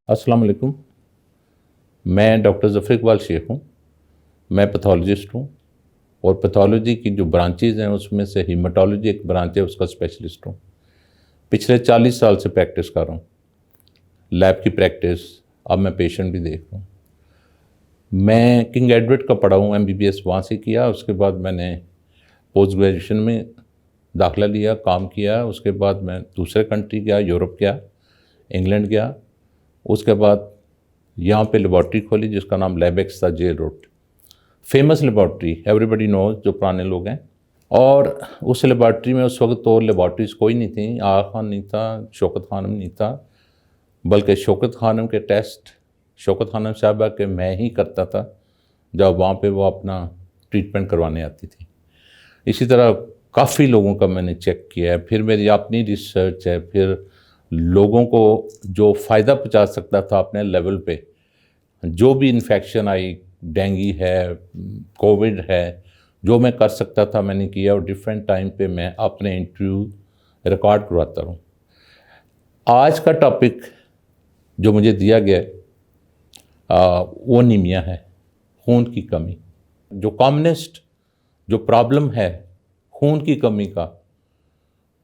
अस्सलाम वालेकुम। मैं डॉक्टर ज़फ़र इकबाल शेख हूँ। मैं पैथोलॉजिस्ट हूँ और पैथोलॉजी की जो ब्रांचेज़ हैं उसमें से हीमाटोलॉजी एक ब्रांच है, उसका स्पेशलिस्ट हूँ। पिछले 40 साल से प्रैक्टिस कर रहा हूँ, लैब की प्रैक्टिस। अब मैं पेशेंट भी देख रहा हूँ। मैं किंग एडवर्ड का पढ़ा हूँ, MBBS वहाँ से किया। उसके बाद मैंने पोस्ट ग्रेजुएशन में दाखिला लिया, काम किया। उसके बाद मैं दूसरे कंट्री गया, यूरोप गया, इंग्लैंड गया। उसके बाद यहाँ पे लेबॉर्ट्री खोली जिसका नाम लैबएक्स था, jail road. Famous laboratory, everybody knows, जो पुराने लोग हैं। और उस लेबॉर्ट्री में उस वक्त तो लेबॉर्ट्रीज कोई नहीं थी। आगा खान नहीं था, शौकत खानम नहीं था, बल्कि शौकत खानम के टेस्ट शौकत खानम साहबा के मैं ही करता था जब वहाँ पे वो अपना ट्रीटमेंट करवाने आती थी। इसी तरह काफ़ी लोगों का मैंने चेक किया है। फिर मेरी अपनी रिसर्च है। फिर लोगों को जो फ़ायदा पहुँचा सकता था अपने लेवल पे, जो भी इन्फेक्शन आई, डेंगू है, कोविड है, जो मैं कर सकता था मैंने किया। और डिफरेंट टाइम पे मैं अपने इंटरव्यू रिकॉर्ड करवाता हूँ। आज का टॉपिक जो मुझे दिया गया है वो नीमिया है, खून की कमी। जो कॉमनेस्ट जो प्रॉब्लम है खून की कमी का,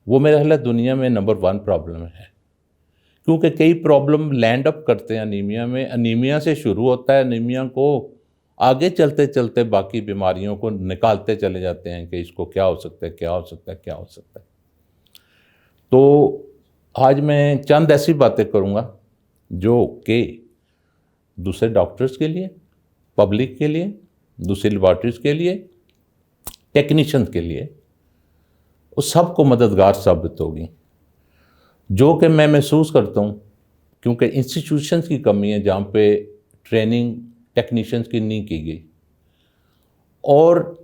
वो मेरा ख्याल है दुनिया में नंबर 1 प्रॉब्लम है। क्योंकि कई प्रॉब्लम लैंड अप करते हैं अनीमिया में। अनीमिया से शुरू होता है, अनीमिया को आगे चलते चलते बाकी बीमारियों को निकालते चले जाते हैं कि इसको क्या हो सकता है, क्या हो सकता है, क्या हो सकता है। तो आज मैं चंद ऐसी बातें करूँगा जो कि दूसरे डॉक्टर्स के लिए, पब्लिक के लिए, दूसरी लेबॉर्ट्रीज के लिए, टेक्नीशियन के लिए, उस सबको मददगार साबित होगी। जो कि मैं महसूस करता हूँ क्योंकि इंस्टीट्यूशंस की कमी है जहाँ पे ट्रेनिंग टेक्नीशियंस की नहीं की गई। और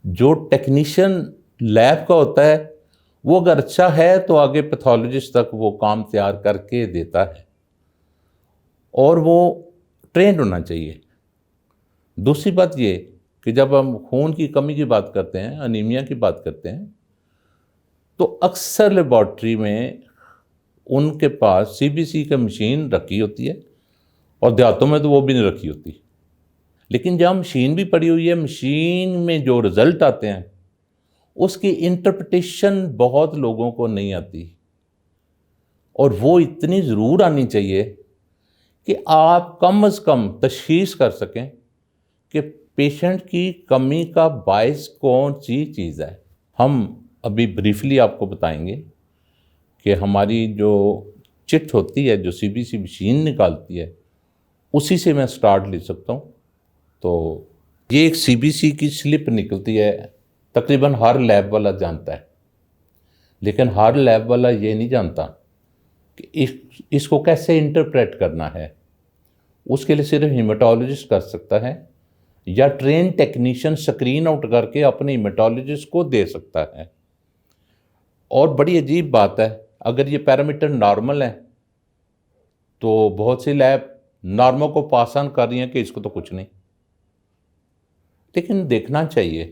जो टेक्नीशियन लैब का होता है वो अगर अच्छा है तो आगे पैथोलॉजिस्ट तक वो काम तैयार करके देता है और वो ट्रेंड होना चाहिए। दूसरी बात ये कि जब हम खून की कमी की बात करते हैं, अनीमिया की बात करते हैं, तो अक्सर लेबॉर्ट्री में उनके पास CBC की मशीन रखी होती है और देहातों में तो वो भी नहीं रखी होती। लेकिन जहाँ मशीन भी पड़ी हुई है, मशीन में जो रिज़ल्ट आते हैं उसकी इंटरप्रिटेशन बहुत लोगों को नहीं आती। और वो इतनी ज़रूर आनी चाहिए कि आप कम से कम तशख़ीस कर सकें कि पेशेंट की कमी का बायस कौन सी चीज़ है। हम अभी ब्रीफली आपको बताएंगे कि हमारी जो चिट होती है, जो CBC मशीन निकालती है, उसी से मैं स्टार्ट ले सकता हूँ। तो ये एक CBC की स्लिप निकलती है, तकरीबन हर लैब वाला जानता है, लेकिन हर लैब वाला ये नहीं जानता कि इसको कैसे इंटरप्रेट करना है। उसके लिए सिर्फ हीमाटोलॉजिस्ट कर सकता है या ट्रेन टेक्नीशियन स्क्रीन आउट करके अपने हीमाटोलॉजिस्ट को दे सकता है। और बड़ी अजीब बात है, अगर ये पैरामीटर नॉर्मल है तो बहुत सी लैब नॉर्मल को पास ऑन कर रही हैं कि इसको तो कुछ नहीं। लेकिन देखना चाहिए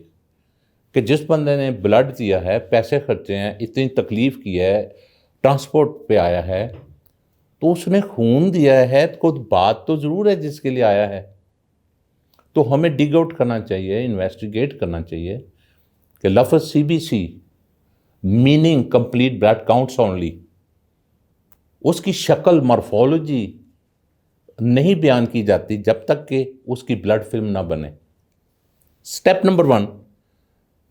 कि जिस बंदे ने ब्लड दिया है, पैसे खर्चे हैं, इतनी तकलीफ़ की है, ट्रांसपोर्ट पे आया है, तो उसने खून दिया है, तो बात तो ज़रूर है जिसके लिए आया है। तो हमें डिग आउट करना चाहिए, इन्वेस्टिगेट करना चाहिए कि लफ्ज़ CBC meaning complete blood counts only, उसकी शक्ल मॉर्फोलॉजी नहीं बयान की जाती जब तक कि उसकी ब्लड फिल्म ना बने। Step number 1,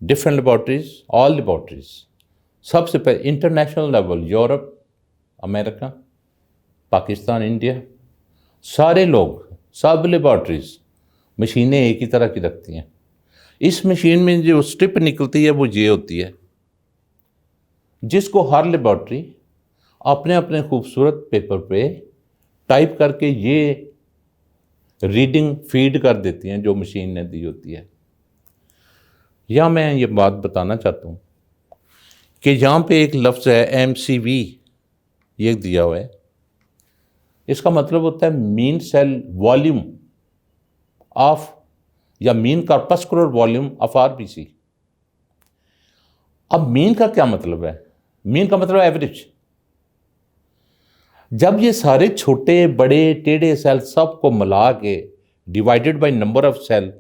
different laboratories, all laboratories, सबसे पहले international level, Europe, America, Pakistan, India, सारे लोग, सब लेबॉर्ट्रीज मशीनें एक ही तरह की रखती हैं। इस मशीन में जो स्ट्रिप निकलती है वो ये होती है, जिसको हर लेबॉर्ट्री अपने अपने खूबसूरत पेपर पे टाइप करके ये रीडिंग फीड कर देती हैं जो मशीन ने दी होती है। या मैं ये बात बताना चाहता हूँ कि यहाँ पे एक लफ्ज़ है MCV, ये दिया हुआ है। इसका मतलब होता है मीन सेल वॉल्यूम ऑफ, या mean corpuscular volume of RBC। अब मीन का क्या मतलब है? मीन का मतलब एवरेज। जब ये सारे छोटे बड़े टेढ़े सेल सबको मिला के divided by number of cell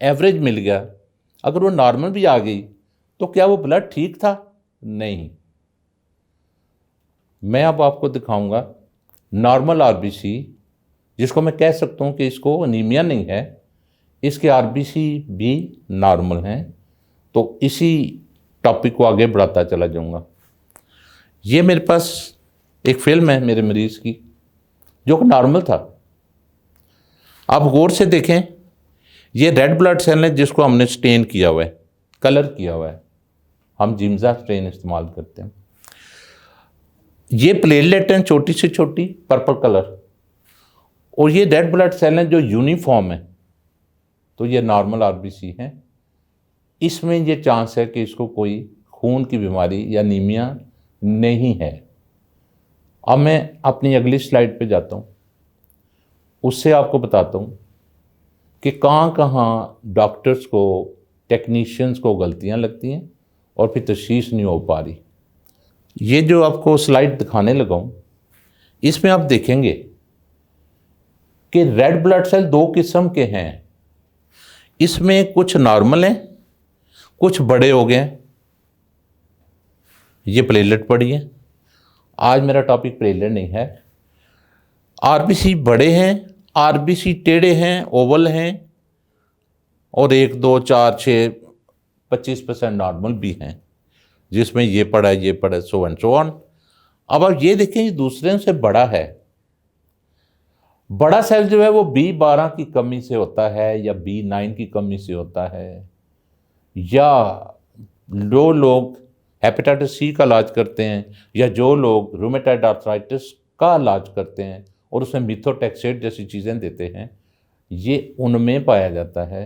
average मिल गया, अगर वो नॉर्मल भी आ गई तो क्या वो ब्लड ठीक था? नहीं। मैं अब आपको दिखाऊंगा नॉर्मल आरबीसी, जिसको मैं कह सकता हूं कि इसको अनीमिया नहीं है, इसके आरबीसी भी नॉर्मल हैं। तो इसी टॉपिक को आगे बढ़ाता चला जाऊंगा। ये मेरे पास एक फिल्म है मेरे मरीज की जो कि नॉर्मल था। आप गौर से देखें, ये रेड ब्लड सेल है जिसको हमने स्टेन किया हुआ है, कलर किया हुआ है। हम जिम्जा स्टेन इस्तेमाल करते हैं। ये प्लेटलेट हैं छोटी से छोटी पर्पल कलर, और ये रेड ब्लड सेल हैं जो यूनिफॉर्म है। तो ये नॉर्मल आरबीसी हैं। इसमें ये चांस है कि इसको कोई खून की बीमारी या नीमिया नहीं है। अब मैं अपनी अगली स्लाइड पे जाता हूँ, उससे आपको बताता हूँ कि कहाँ कहाँ डॉक्टर्स को, टेक्नीशियंस को गलतियाँ लगती हैं और फिर तशख़ीस नहीं हो पा रही। ये जो आपको स्लाइड दिखाने लगा हूँ, इसमें आप देखेंगे कि रेड ब्लड सेल दो किस्म के हैं। इसमें कुछ नॉर्मल हैं, कुछ बड़े हो गए हैं। ये प्लेटलेट पड़ी है। आज मेरा टॉपिक प्लेटलेट नहीं है। आरबीसी बड़े हैं, आरबीसी टेढ़े हैं, ओवल हैं, और 1, 2, 4, 6, 25% नॉर्मल भी हैं, जिसमें ये पड़ा है, ये पड़ा है, सो एंड सो ऑन। अब आप ये देखें, ये दूसरे से बड़ा है। बड़ा सेल जो है वो B12 की कमी से होता है, या B9 की कमी से होता है, या जो लोग हेपेटाइटिस सी का इलाज करते हैं, या जो लोग रूमेटॉइड आर्थराइटिस का इलाज करते हैं और उसमें मिथोटेक्सेट जैसी चीज़ें देते हैं, ये उनमें पाया जाता है।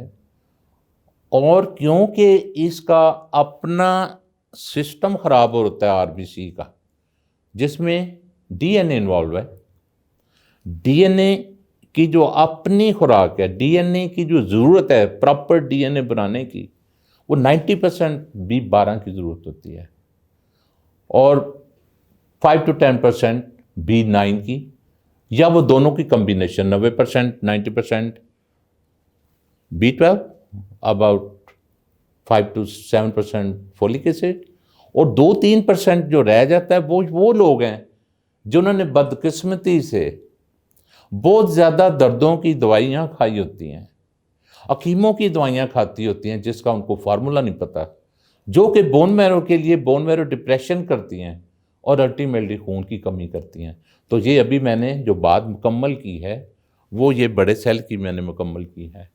और क्योंकि इसका अपना सिस्टम ख़राब होता है आरबीसी का, जिसमें डीएनए इन्वॉल्व है। डीएनए की जो अपनी खुराक है, डीएनए की जो ज़रूरत है प्रॉपर डीएनए बनाने की, वो 90% B12 की ज़रूरत होती है, और 5 to 10% B9 की, या वो दोनों की combination 90%, 90% B12, about 5 to 7% folic acid, और 2-3% जो रह जाता है वो लोग हैं जिन्होंने बदकिस्मती से बहुत ज़्यादा दर्दों की दवाइयाँ खाई होती हैं, हकीमों की दवाइयाँ खाती होती हैं जिसका उनको फार्मूला नहीं पता, जो कि बोन मैरो के लिए बोन मैरो डिप्रेशन करती हैं और अल्टीमेटली खून की कमी करती हैं। तो ये अभी मैंने जो बात मुकम्मल की है वो ये बड़े सेल की मैंने मुकम्मल की है।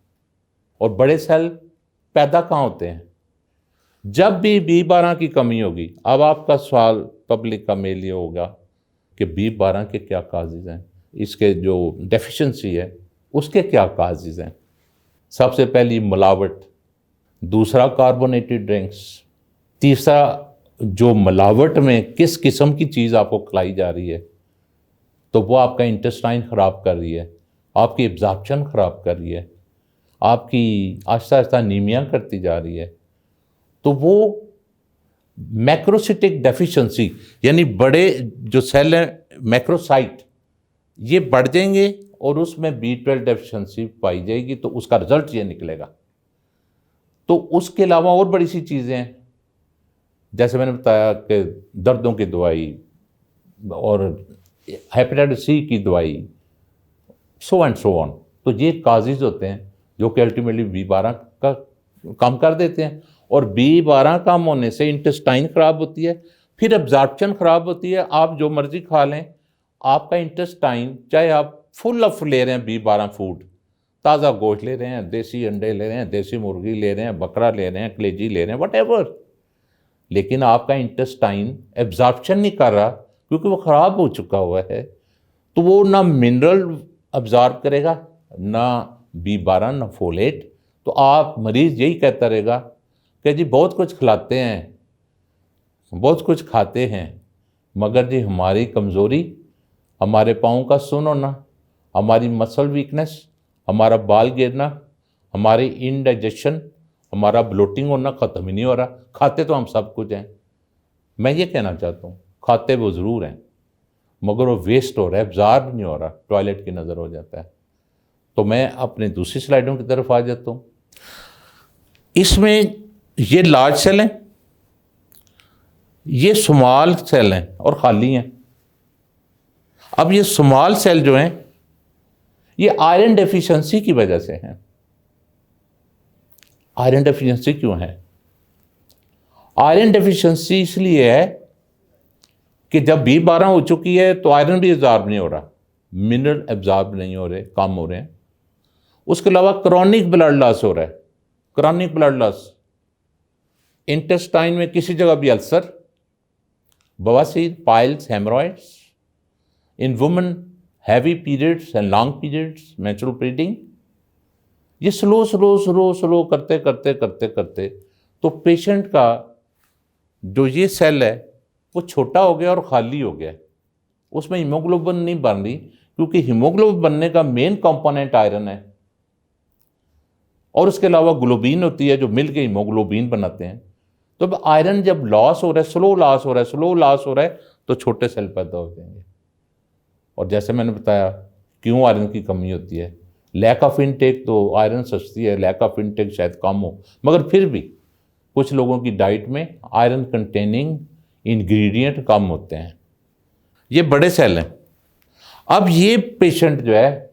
और बड़े सेल पैदा कहाँ होते हैं? जब भी B12 की कमी होगी। अब आपका सवाल पब्लिक का मेल ये होगा कि B12 के क्या काजेज़ हैं, इसके जो डेफिशिएंसी है उसके क्या काजेज़ हैं। सबसे पहली मिलावट, दूसरा कार्बोनेटेड ड्रिंक्स, तीसरा जो मिलावट में किस किस्म की चीज़ आपको खिलाई जा रही है, तो वो आपका इंटेस्टाइन ख़राब कर रही है, आपकी एब्जॉर्प्शन ख़राब कर रही है, आपकी आहिस्ता आहिस्ता नीमिया करती जा रही है। तो वो मैक्रोसाइटिक डेफिशिएंसी, यानी बड़े जो सेल हैं मैक्रोसाइट, ये बढ़ जाएंगे और उसमें B12 डेफिशिएंसी पाई जाएगी, तो उसका रिजल्ट ये निकलेगा। तो उसके अलावा और बड़ी सी चीज़ें हैं, जैसे मैंने बताया कि दर्दों की दवाई और हेपेटाइटिस सी की दवाई, सो एंड सो ऑन। तो ये काजेज़ होते हैं जो कि अल्टीमेटली B12 का कम कर देते हैं, और B12 कम होने से इंटेस्टाइन ख़राब होती है, फिर एब्जॉर्प्शन ख़राब होती है। आप जो मर्ज़ी खा लें, आपका इंटेस्टाइन, चाहे आप फुल ऑफ ले रहे हैं B12 फूड, ताज़ा गोश्त ले रहे हैं, देसी अंडे ले रहे हैं, देसी मुर्गी ले रहे हैं, बकरा ले रहे हैं, कलेजी ले रहे हैं, व्हाटएवर, लेकिन आपका इंटेस्टाइन एब्जॉर्प्शन नहीं कर रहा क्योंकि वो ख़राब हो चुका हुआ है। तो वो ना मिनरल अब्जॉर्ब करेगा, ना B12, ना फोलेट। तो आप मरीज़ यही कहता रहेगा कि जी बहुत कुछ खिलाते हैं, बहुत कुछ खाते हैं, मगर जी हमारी कमज़ोरी, हमारे पाँव का सुन होना, हमारी मसल वीकनेस, हमारा बाल गिरना, हमारी इनडाइजेशन, हमारा ब्लोटिंग होना ख़त्म ही नहीं हो रहा। खाते तो हम सब कुछ हैं, मैं ये कहना चाहता हूँ, खाते वो ज़रूर हैं मगर वो वेस्ट हो रहा है, एब्ज़ॉर्ब नहीं हो रहा, टॉयलेट की नज़र हो जाता है। तो मैं अपने दूसरी स्लाइडों की तरफ आ जाता हूँ। इसमें ये लार्ज सेल हैं, ये स्मॉल सेल हैं और खाली हैं। अब ये स्मॉल सेल जो हैं ये आयरन डेफिशिएंसी की वजह से हैं। आयरन डेफिशिएंसी क्यों है? आयरन डेफिशिएंसी इसलिए है कि जब B12 हो चुकी है तो आयरन भी एब्जॉर्ब नहीं हो रहा, मिनरल एब्जॉर्ब नहीं हो रहे, कम हो रहे हैं। उसके अलावा क्रॉनिक ब्लड लॉस हो रहा है। क्रॉनिक ब्लड लॉस, इंटेस्टाइन में किसी जगह भी अल्सर, बवासीर, piles, haemorrhoids, in women heavy periods and long periods, menstrual bleeding, ये स्लो करते करते करते करते तो पेशेंट का जो ये सेल है वो छोटा हो गया और खाली हो गया। उसमें हीमोग्लोबिन नहीं बन रही, क्योंकि हीमोग्लोबिन बनने का मेन कंपोनेंट आयरन है और उसके अलावा ग्लोबिन होती है जो मिल के हीमोग्लोबिन बनाते हैं। तो अब आयरन जब लॉस हो रहा है, स्लो लॉस हो रहा है तो छोटे सेल पैदा हो जाएंगे। और जैसे मैंने बताया क्यों आयरन की कमी होती है, लैक ऑफ इनटेक, तो आयरन सस्ती है, लैक ऑफ इनटेक शायद कम हो, मगर फिर भी कुछ लोगों की डाइट में आयरन कंटेनिंग इंग्रेडिएंट कम होते हैं। ये बड़े सेल हैं। अब ये पेशेंट जो है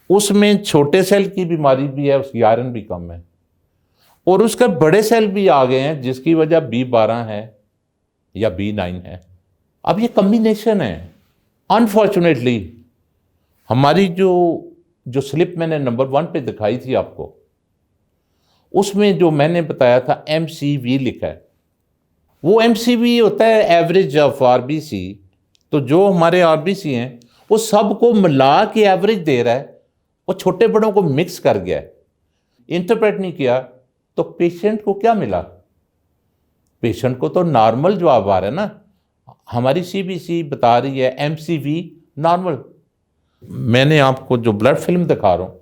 उसमें छोटे सेल की बीमारी भी है, उसकी आयरन भी कम है और उसके बड़े सेल भी आ गए हैं जिसकी वजह B12 है या B9 है। अब ये कम्बिनेशन है। अनफॉर्चुनेटली हमारी जो स्लिप मैंने नंबर 1 पे दिखाई थी आपको, उसमें जो मैंने बताया था MCV लिखा है, वो MCV होता है एवरेज ऑफ RBC। तो जो हमारे RBC हैं वो सबको मिला के एवरेज दे रहा है, वो छोटे बड़ों को मिक्स कर गया है, इंटरप्रेट नहीं किया। तो पेशेंट को क्या मिला? पेशेंट को तो नॉर्मल जवाब आ रहा है ना। हमारी CBC बता रही है MCV नॉर्मल। मैंने आपको जो ब्लड फिल्म दिखा रहा हूँ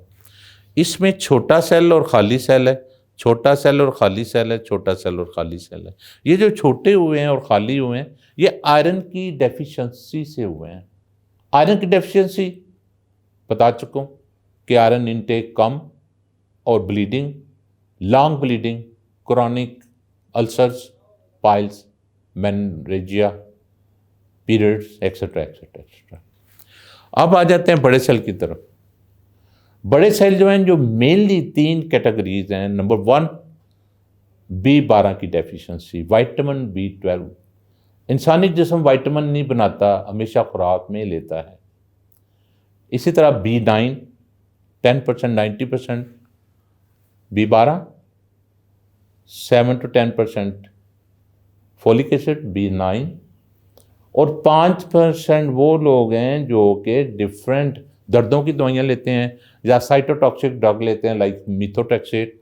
इसमें छोटा सेल और खाली सेल है, छोटा सेल और खाली सेल है, छोटा सेल और खाली सेल है। ये जो छोटे हुए हैं और खाली हुए हैं ये आयरन की डेफिशिएंसी से हुए हैं। आयरन की डेफिशिएंसी बता चुका हूँ कि आयरन इनटेक कम और bleeding, long bleeding, chronic ulcers, piles, menorrhagia, periods, etcetera etcetera etcetera. अब आ जाते हैं बड़े सेल की तरफ। बड़े सेल जो हैं, जो मेनली 3 कैटेगरीज हैं। नंबर 1 B12 की डेफिशिएंसी, विटामिन B12। इंसानी जिस्म विटामिन नहीं बनाता, हमेशा खुराक में लेता है। इसी तरह B9 10% 90%, B12 7 to 10%, folic acid B9, और 5% वो लोग हैं जो कि डिफरेंट दर्दों की दवाइयाँ लेते हैं या साइटोटॉक्सिक ड्रग लेते हैं, लाइक मिथोट्रेक्सेट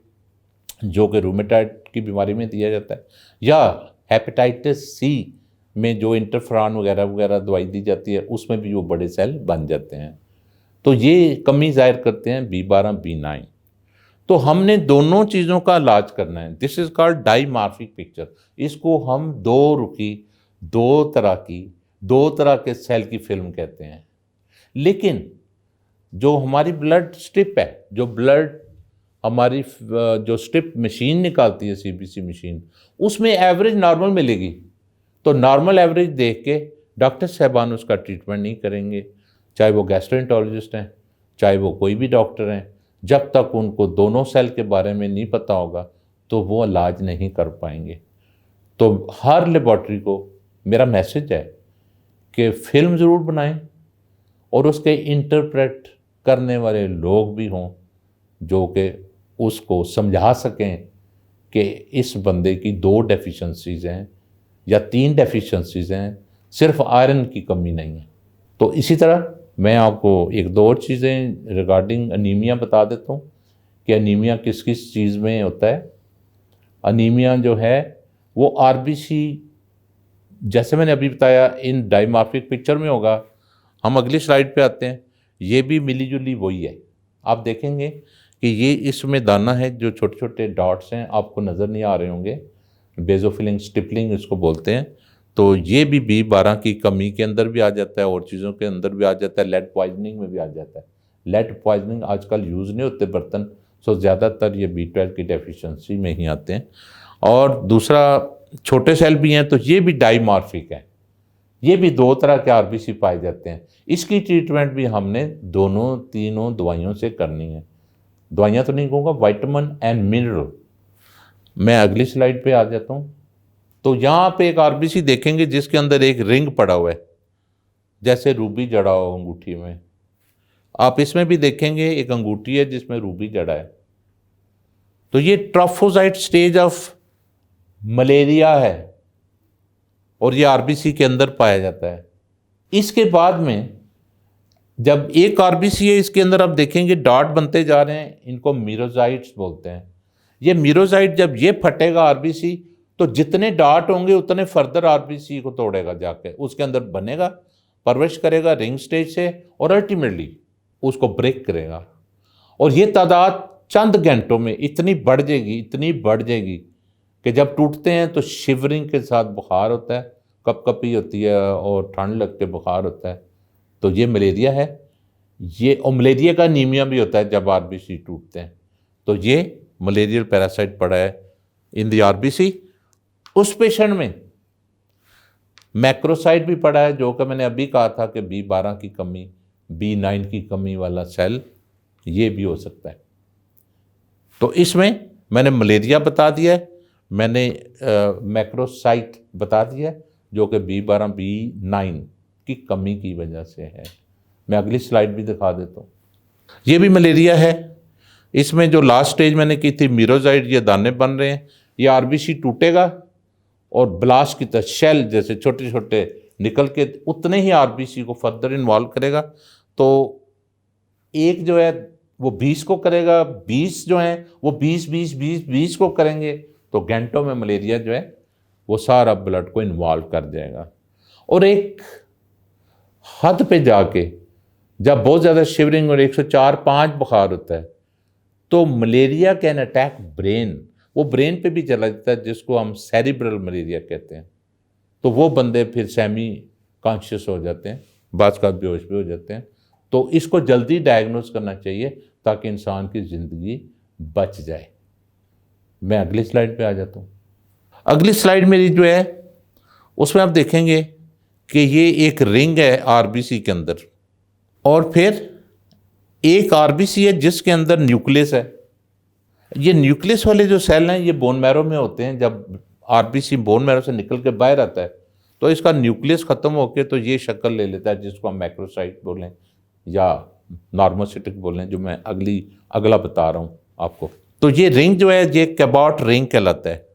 जो कि रूमेटाइड की बीमारी में दिया जाता है, या हेपेटाइटिस C में जो इंटरफेरॉन वगैरह वगैरह दवाई दी जाती है, उसमें भी वो बड़े सेल बन जाते हैं। तो ये कमी ज़ाहिर करते हैं B12 B9। तो हमने दोनों चीज़ों का इलाज करना है। This is called dimorphic picture. इसको हम दो तरह के सेल की फिल्म कहते हैं। लेकिन जो हमारी ब्लड स्ट्रिप है, जो ब्लड हमारी जो स्ट्रिप मशीन निकालती है, CBC मशीन, उसमें एवरेज नॉर्मल मिलेगी। तो नॉर्मल एवरेज देख के डॉक्टर साहबान उसका ट्रीटमेंट नहीं करेंगे, चाहे वो गैस्ट्रोएंटरोलॉजिस्ट हैं, चाहे वो कोई भी डॉक्टर हैं। जब तक उनको दोनों सेल के बारे में नहीं पता होगा तो वो इलाज नहीं कर पाएंगे। तो हर लेबॉर्ट्री को मेरा मैसेज है कि फिल्म ज़रूर बनाएं और उसके इंटरप्रेट करने वाले लोग भी हों जो कि उसको समझा सकें कि इस बंदे की 2 डेफिशिएंसीज़ हैं या 3 डेफिशिएंसीज़ हैं, सिर्फ आयरन की कमी नहीं है। तो इसी तरह मैं आपको 1-2 और चीज़ें रिगार्डिंग अनीमिया बता देता हूँ कि अनीमिया किस किस चीज़ में होता है। अनीमिया जो है वो RBC, जैसे मैंने अभी बताया, इन डाइमॉर्फिक पिक्चर में होगा। हम अगली स्लाइड पे आते हैं। ये भी मिली जुली वही है। आप देखेंगे कि ये इसमें दाना है, जो छोटे छोटे डॉट्स हैं आपको नज़र नहीं आ रहे होंगे, बेजोफिलिंग स्टिपलिंग इसको बोलते हैं। तो ये भी B12 की कमी के अंदर भी आ जाता है और चीज़ों के अंदर भी आ जाता है, लेड पॉइजनिंग में भी आ जाता है। लेड पॉइजनिंग आजकल यूज़ नहीं होते बर्तन, सो ज़्यादातर ये B12 की डेफिशिएंसी में ही आते हैं। और दूसरा, छोटे सेल भी हैं तो ये भी डाइमॉर्फिक हैं, ये भी 2 तरह के RBC पाए जाते हैं। इसकी ट्रीटमेंट भी हमने दोनों तीनों दवाइयों से करनी है। दवाइयाँ तो नहीं कहूँगा, विटामिन एंड मिनरल। मैं अगली स्लाइड पे आ जाता हूँ। तो यहाँ पे एक RBC देखेंगे जिसके अंदर एक रिंग पड़ा हुआ है, जैसे रूबी जड़ा हो अंगूठी में। आप इसमें भी देखेंगे एक अंगूठी है जिसमें रूबी जड़ा है। तो ये ट्रोफोजाइट स्टेज ऑफ मलेरिया है और ये RBC के अंदर पाया जाता है। इसके बाद में जब एक RBC है, इसके अंदर आप देखेंगे डॉट बनते जा रहे हैं, इनको मीरोजाइट्स बोलते हैं। ये मीरोजाइट जब ये फटेगा RBC, तो जितने डॉट होंगे उतने फर्दर RBC को तोड़ेगा, जाके उसके अंदर बनेगा, परवरिश करेगा रिंग स्टेज से और अल्टीमेटली उसको ब्रेक करेगा। और ये तादाद चंद घंटों में इतनी बढ़ जाएगी कि जब टूटते हैं तो शिवरिंग के साथ बुखार होता है, कपकपी होती है और ठंड लग के बुखार होता है। तो ये मलेरिया है। ये और मलेरिया का नीमिया भी होता है जब RBC टूटते हैं। तो ये मलेरियल पैरासाइट पड़ा है इन द RBC। उस पेशेंट में मैक्रोसाइट भी पड़ा है, जो कि मैंने अभी कहा था कि B12 की कमी, B9 की कमी वाला सेल ये भी हो सकता है। तो इसमें मैंने मलेरिया बता दिया है, मैंने मैक्रोसाइट बता दिया है जो कि B12 B9 की कमी की वजह से है। मैं अगली स्लाइड भी दिखा देता हूँ। ये भी मलेरिया है। इसमें जो लास्ट स्टेज मैंने की थी मीरोजाइट, ये दाने बन रहे हैं, ये RBC टूटेगा और ब्लास्ट की तरह शेल जैसे छोटे छोटे निकल के उतने ही RBC को फर्दर इन्वॉल्व करेगा। तो एक जो है वो 20 को करेगा, 20 जो है वो 20 को करेंगे, तो घंटों में मलेरिया जो है वो सारा ब्लड को इन्वॉल्व कर जाएगा। और एक हद पे जाके जब बहुत ज़्यादा शिवरिंग और 104-5 बुखार होता है, तो मलेरिया कैन अटैक ब्रेन, वो ब्रेन पे भी चला जाता है, जिसको हम सेरिब्रल मलेरिया कहते हैं। तो वो बंदे फिर सेमी कॉन्शियस हो जाते हैं, बात का बेहोश भी हो जाते हैं। तो इसको जल्दी डायग्नोज करना चाहिए ताकि इंसान की ज़िंदगी बच जाए। मैं अगली स्लाइड पे आ जाता हूँ। अगली स्लाइड मेरी जो है उसमें आप देखेंगे कि ये एक रिंग है RBC के अंदर, और फिर एक RBC है जिसके अंदर न्यूक्लियस है। ये न्यूक्लियस वाले जो सेल हैं ये बोन मैरो में होते हैं। जब RBC बोन मैरो से निकल के बाहर आता है तो इसका न्यूक्लियस ख़त्म होकर तो ये शक्ल ले लेता है, जिसको हम मैक्रोसाइट बोलें या नॉर्मोसिटिक बोलें, जो मैं अगला बता रहा हूँ आपको। तो ये रिंग जो है ये कैबॉट रिंग कहलाता है।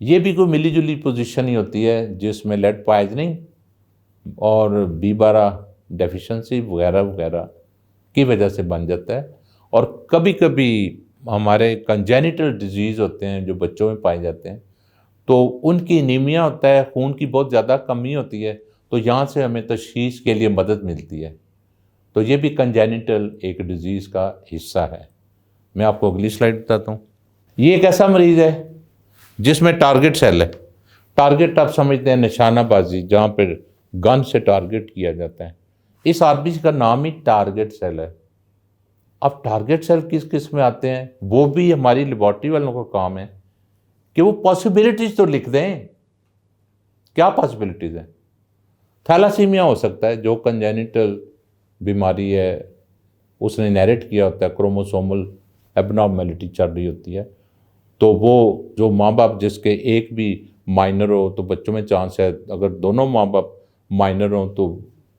ये भी कोई मिली जुली पोजीशन ही होती है जिसमें लेड पॉइजनिंग और B12 डेफिशिएंसी वगैरह वगैरह की वजह से बन जाता है। और कभी कभी हमारे कंजेनिटल डिजीज़ होते हैं जो बच्चों में पाए जाते हैं, तो उनकी एनीमिया होता है, खून की बहुत ज़्यादा कमी होती है, तो यहाँ से हमें तशख़ीस के लिए मदद मिलती है। तो ये भी कंजेनिटल एक डिज़ीज़ का हिस्सा है। मैं आपको अगली स्लाइड बताता हूँ। ये एक ऐसा मरीज़ है जिसमें टारगेट सेल है। टारगेट आप समझते हैं निशानाबाजी, जहाँ पर गन से टारगेट किया जाता है। इस RBC का नाम ही टारगेट सेल है। अब टारगेट सेल किस किस में आते हैं, वो भी हमारी लेबॉर्ट्री वालों का काम है कि वो पॉसिबिलिटीज़ तो लिख दें। क्या पॉसिबिलिटीज़ हैं? थैलासीमिया हो सकता है, जो कंजेनिटल बीमारी है, उसने इनहेरिट किया होता है, क्रोमोसोमल एबनॉर्मेलिटी चल रही होती है। तो वो जो माँ बाप जिसके एक भी माइनर हो तो बच्चों में चांस है, अगर दोनों माँ बाप माइनर हो तो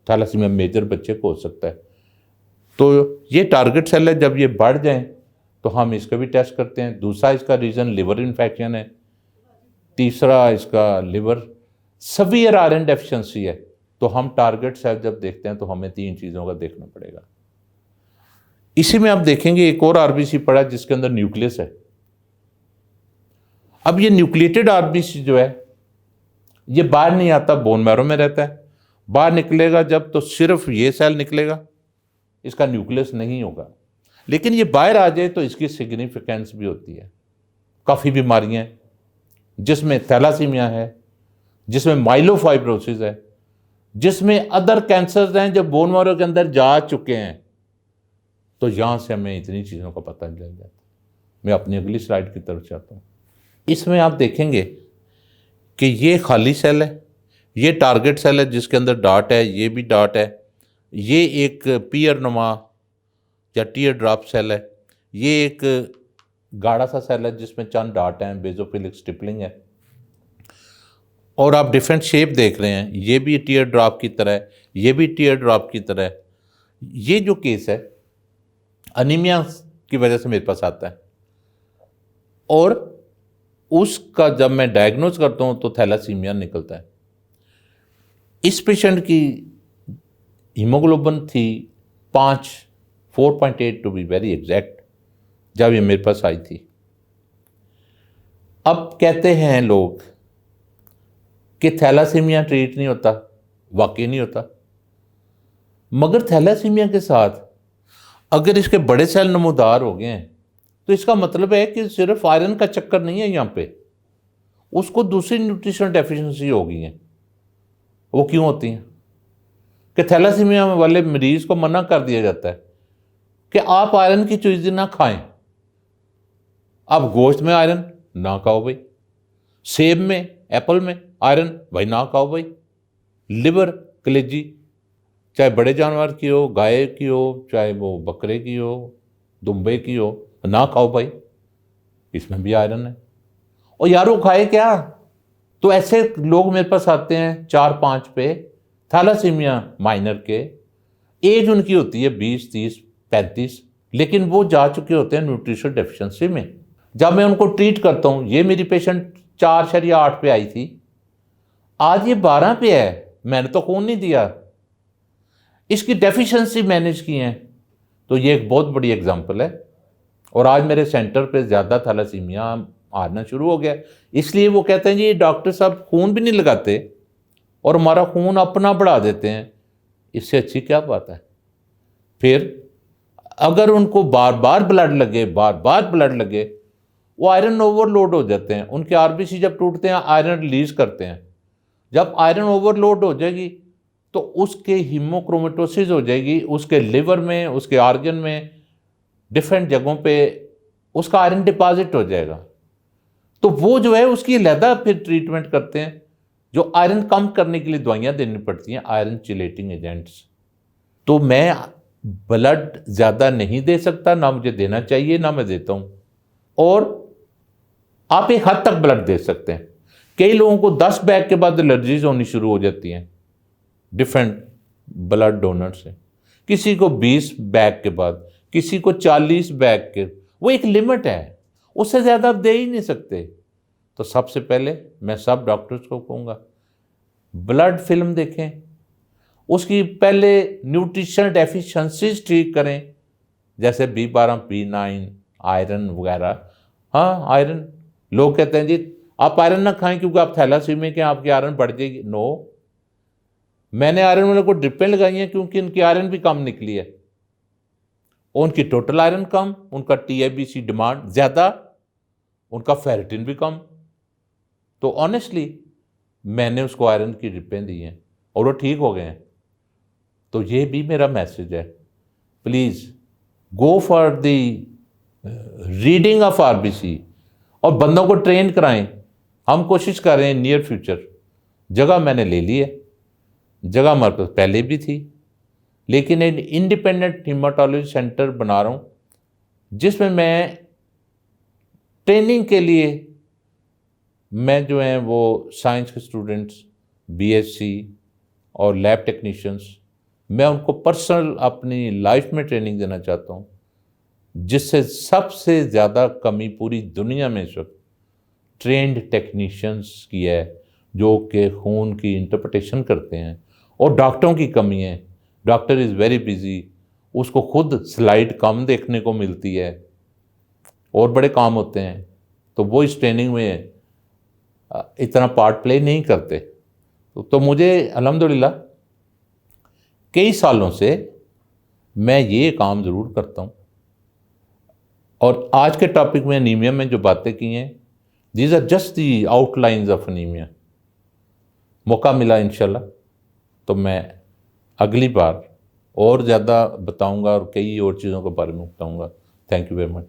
थैलासीमिया मेजर बच्चे को हो सकता है। तो ये टारगेट सेल है, जब ये बढ़ जाएं तो हम इसका भी टेस्ट करते हैं। दूसरा इसका रीज़न लिवर इन्फेक्शन है। तीसरा इसका लिवर सवियर आयरन डेफिशिएंसी है। तो हम टारगेट सेल जब देखते हैं तो हमें 3 चीज़ों का देखना पड़ेगा। इसी में आप देखेंगे एक और RBC पड़ा जिसके अंदर न्यूक्लियस है। अब ये न्यूक्लिएटेड RBC जो है ये बाहर नहीं आता, बोन मैरो में रहता है। बाहर निकलेगा जब तो सिर्फ ये सेल निकलेगा, इसका न्यूक्लियस नहीं होगा। लेकिन ये बाहर आ जाए तो इसकी सिग्निफिकेंस भी होती है। काफ़ी बीमारियां जिसमें थैलासीमिया है, जिसमें माइलोफाइब्रोसिस है, जिसमें अदर कैंसर्स हैं जो बोन मैरो के अंदर जा चुके हैं। तो यहाँ से हमें इतनी चीज़ों का पता चल जाता है। मैं अपनी अगली स्लाइड की तरफ चाहता हूँ। इसमें आप देखेंगे कि ये खाली सेल है, ये टारगेट सेल है जिसके अंदर डार्ट है, ये भी डार्ट है, ये एक पियर नुमा या टीयर ड्रॉप सेल है, ये एक गाढ़ा सा सेल है जिसमें चंद डार्ट हैं, बेजोफिलिक स्टिपलिंग है। और आप डिफरेंट शेप देख रहे हैं, ये भी टीयर ड्रॉप की तरह है, ये भी टीयर ड्रॉप की तरह है। ये जो केस है अनीमिया की वजह से मेरे पास आता है, और उसका जब मैं डायग्नोज करता हूँ तो थैलासीमिया निकलता है। इस पेशेंट की हीमोग्लोबिन थी 4.8 टू बी वेरी एग्जैक्ट जब ये मेरे पास आई थी। अब कहते हैं लोग कि थैलासीमिया ट्रीट नहीं होता, वाकई नहीं होता, मगर थैलासीमिया के साथ अगर इसके बड़े सेल नमूदार हो गए हैं तो इसका मतलब है कि सिर्फ आयरन का चक्कर नहीं है यहाँ पे, उसको दूसरी न्यूट्रिशनल डेफिशिएंसी हो गई है। वो क्यों होती हैं कि थैलासीमिया वाले मरीज को मना कर दिया जाता है कि आप आयरन की चीज़ें ना खाएं, आप गोश्त में आयरन ना खाओ भाई, सेब में एप्पल में आयरन भाई ना खाओ भाई, लिवर कलेजी चाहे बड़े जानवर की हो, गाय की हो, चाहे वो बकरे की हो, दुम्बे की हो, ना खाओ भाई, इसमें भी आयरन है। और यार वो खाए क्या? तो ऐसे लोग मेरे पास आते हैं 4-5 पे थैलासीमिया माइनर के, एज उनकी होती है 20, 30, 35, लेकिन वो जा चुके होते हैं न्यूट्रिशनल डेफिशिएंसी में। जब मैं उनको ट्रीट करता हूँ, ये मेरी पेशेंट 4/8 पे आई थी, आज ये 12 पे है, मैंने तो खून नहीं दिया, इसकी डेफिशिएंसी मैनेज की है। तो ये एक बहुत बड़ी एग्जांपल है। और आज मेरे सेंटर पे ज़्यादा थैलासीमिया आना शुरू हो गया, इसलिए वो कहते हैं जी डॉक्टर साहब खून भी नहीं लगाते और हमारा खून अपना बढ़ा देते हैं, इससे अच्छी क्या बात है। फिर अगर उनको बार बार ब्लड लगे, वो आयरन ओवरलोड हो जाते हैं, उनके आरबीसी जब टूटते हैं आयरन रिलीज करते हैं। जब आयरन ओवरलोड हो जाएगी तो उसके हीमोक्रोमेटोसिस हो जाएगी, उसके लिवर में, उसके आर्गन में, डिफरेंट जगहों पे उसका आयरन डिपॉजिट हो जाएगा। तो वो जो है उसकी अलहदा फिर ट्रीटमेंट करते हैं, जो आयरन कम करने के लिए दवाइयाँ देनी पड़ती हैं, आयरन चिलेटिंग एजेंट्स। तो मैं ब्लड ज़्यादा नहीं दे सकता, ना मुझे देना चाहिए, ना मैं देता हूँ। और आप एक हद तक ब्लड दे सकते हैं। कई लोगों को 10 बैग के बाद एलर्जीज होनी शुरू हो जाती हैं डिफरेंट ब्लड डोनर से, किसी को 20 बैग के बाद, किसी को 40 बैग के, वो एक लिमिट है, उससे ज़्यादा आप दे ही नहीं सकते। तो सबसे पहले मैं सब डॉक्टर्स को कहूँगा ब्लड फिल्म देखें, उसकी पहले न्यूट्रिशनल डेफिशिएंसीज ठीक करें, जैसे B12, B9, आयरन वगैरह। हाँ आयरन, लोग कहते हैं जी आप आयरन ना खाएं क्योंकि आप थैलासीमिया के, आपकी आयरन बढ़ जाएगी। नो, मैंने आयरन वाले को ड्रिपें लगाई हैं क्योंकि इनकी आयरन भी कम निकली है, उनकी टोटल आयरन कम, उनका TIBC डिमांड ज़्यादा, उनका फेरेटिन भी कम। तो ऑनेस्टली मैंने उसको आयरन की ड्रिपें दी हैं और वो ठीक हो गए हैं। तो ये भी मेरा मैसेज है, please go for the reading of RBC और बंदों को ट्रेन कराएं। हम कोशिश कर रहे हैं नियर फ्यूचर, जगह मैंने ले ली है, जगह हमारे पास पहले भी थी, लेकिन एक इंडिपेंडेंट हीमाटोलॉजी सेंटर बना रहा हूँ जिसमें मैं ट्रेनिंग के लिए, मैं जो हैं वो साइंस के स्टूडेंट्स, BSc और लैब टेक्नीशियंस, मैं उनको पर्सनल अपनी लाइफ में ट्रेनिंग देना चाहता हूँ, जिससे सबसे ज़्यादा कमी पूरी दुनिया में इस वक्त ट्रेंड टेक्नीशियंस की है, जो कि खून की इंटरप्रिटेशन करते हैं, और डॉक्टरों की कमी है। डॉक्टर इज़ वेरी बिजी, उसको खुद स्लाइड कम देखने को मिलती है और बड़े काम होते हैं, तो वो इस ट्रेनिंग में इतना पार्ट प्ले नहीं करते। तो मुझे अल्हम्दुलिल्लाह कई सालों से मैं ये काम ज़रूर करता हूँ। और आज के टॉपिक में एनीमिया में जो बातें की हैं, these are just the outlines of anaemia. मौका मिला इंशाल्लाह तो मैं अगली बार और ज़्यादा बताऊंगा और कई और चीज़ों के बारे में बताऊंगा। Thank you very much.